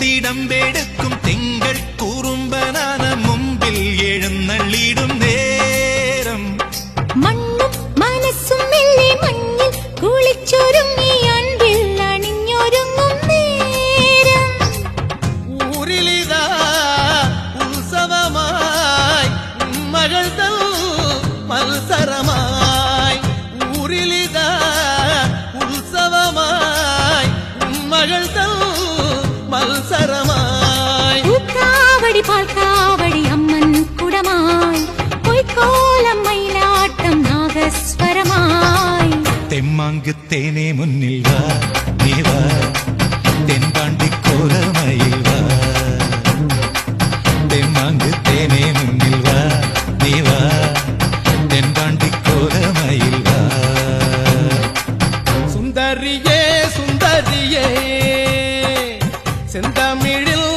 തിടമ്പെടുക്കും തിങ്കൾ കുറുമ്പനാന മുമ്പിൽ എഴുന്നള്ളിടും നേരം മണ്ണും മനസ്സും മെല്ലെ മഞ്ഞിൽ കുളിച്ചൊരുങ്ങി അൻപിൽ അണിഞ്ഞൊരുങ്ങും നേരം ഊരിലിതാ ഉത്സവമായി മകൾ തൽ മത്സരമായി ഊരിലിതാ ഉത്സവമായി മകൾ തൽ മത്സരമായി പൂക്കാവടി പാൽക്കാവടി അമ്മൻ കുടമായി പൊയ്ക്കോലം മയിലാട്ടം നാഗസ്വരമായി തെമ്മാങ്ക് തേനെ മുന്നിൽ വാ നീ വാ തെൻപാണ്ടിക്കോലമയിൽ വാ തെമ്മാങ്ക് തേനെ മുന്നിൽ വാ നീ വാ തെൻപാണ്ടിക്കോലമയിൽ വാ സുന്ദരിയേ സുന്ദരിയേ செந்தமிழில்